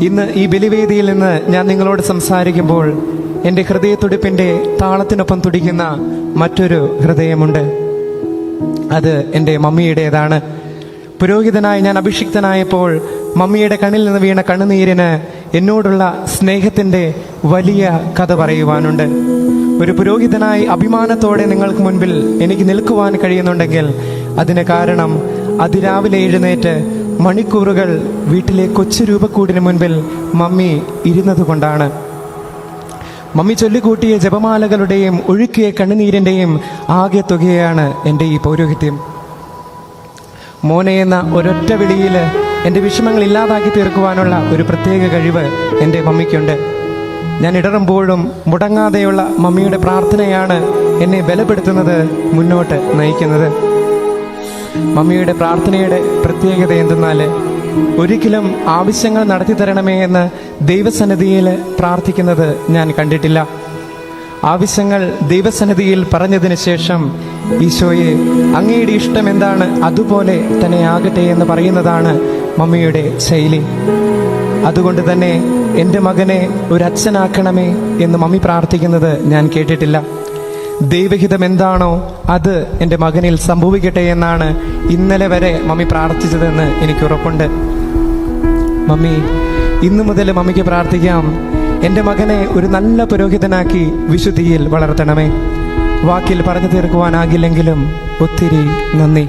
ഇന്ന് ഈ ബലിവേദിയിൽ നിന്ന് ഞാൻ നിങ്ങളോട് സംസാരിക്കുമ്പോൾ എൻ്റെ ഹൃദയത്തുടിപ്പിൻ്റെ താളത്തിനൊപ്പം തുടിക്കുന്ന മറ്റൊരു ഹൃദയമുണ്ട്. അത് എൻ്റെ മമ്മിയുടേതാണ്. പുരോഹിതനായി ഞാൻ അഭിഷിക്തനായപ്പോൾ മമ്മിയുടെ കണ്ണിൽ നിന്ന് വീണ കണ്ണുനീരിന് എന്നോടുള്ള സ്നേഹത്തിൻ്റെ വലിയ കഥ പറയുവാനുണ്ട്. ഒരു പുരോഹിതനായി അഭിമാനത്തോടെ നിങ്ങൾക്ക് മുൻപിൽ എനിക്ക് നിൽക്കുവാൻ കഴിയുന്നുണ്ടെങ്കിൽ അതിന് കാരണം അതിരാവിലെ എഴുന്നേറ്റ് മണിക്കൂറുകൾ വീട്ടിലെ കൊച്ചു രൂപക്കൂടിന് മുൻപിൽ മമ്മി ഇരുന്നത് കൊണ്ടാണ്. മമ്മി ചൊല്ലിക്കൂട്ടിയ ജപമാലകളുടെയും ഒഴുക്കിയ കണ്ണുനീരിൻ്റെയും ആകെ തുകയാണ് എൻ്റെ ഈ പൗരോഹിത്യം. മോനെ എന്ന ഒരൊറ്റ വിളിയിൽ എൻ്റെ വിഷമങ്ങൾ ഇല്ലാതാക്കി തീർക്കുവാനുള്ള ഒരു പ്രത്യേക കഴിവ് എൻ്റെ മമ്മിക്കുണ്ട്. ഞാൻ ഇടറുമ്പോഴും മുടങ്ങാതെയുള്ള മമ്മിയുടെ പ്രാർത്ഥനയാണ് എന്നെ ബലപ്പെടുത്തുന്നത്, മുന്നോട്ട് നയിക്കുന്നത്. മമ്മിയുടെ പ്രാർത്ഥനയുടെ പ്രത്യേകത എന്തെന്നാൽ ഒരിക്കലും ആവശ്യങ്ങൾ നടത്തി തരണമേ എന്ന് ദൈവസന്നിധിയിൽ പ്രാർത്ഥിക്കുന്നത് ഞാൻ കണ്ടിട്ടില്ല. ആവശ്യങ്ങൾ ദൈവസന്നിധിയിൽ പറഞ്ഞതിന് ശേഷം ഈശോയെ അങ്ങയുടെ ഇഷ്ടം എന്താണ് അതുപോലെ തന്നെ ആകട്ടെ എന്ന് പറയുന്നതാണ് മമ്മിയുടെ ശൈലി. അതുകൊണ്ട് തന്നെ എൻ്റെ മകനെ ഒരു അച്ഛനാക്കണമേ എന്ന് മമ്മി പ്രാർത്ഥിക്കുന്നത് ഞാൻ കേട്ടിട്ടില്ല. ദൈവഹിതം എന്താണോ അത് എൻ്റെ മകനിൽ സംഭവിക്കട്ടെ എന്നാണ് ഇന്നലെ വരെ മമ്മി പ്രാർത്ഥിച്ചതെന്ന് എനിക്ക് ഉറപ്പുണ്ട്. മമ്മി, ഇന്നു മുതൽ മമ്മിക്ക് പ്രാർത്ഥിക്കാം, എൻ്റെ മകനെ ഒരു നല്ല പുരോഹിതനാക്കി വിശുദ്ധിയിൽ വളർത്തണമേ. വാക്കിൽ പറഞ്ഞു തീർക്കുവാനാകില്ലെങ്കിലും ഒത്തിരി നന്ദി.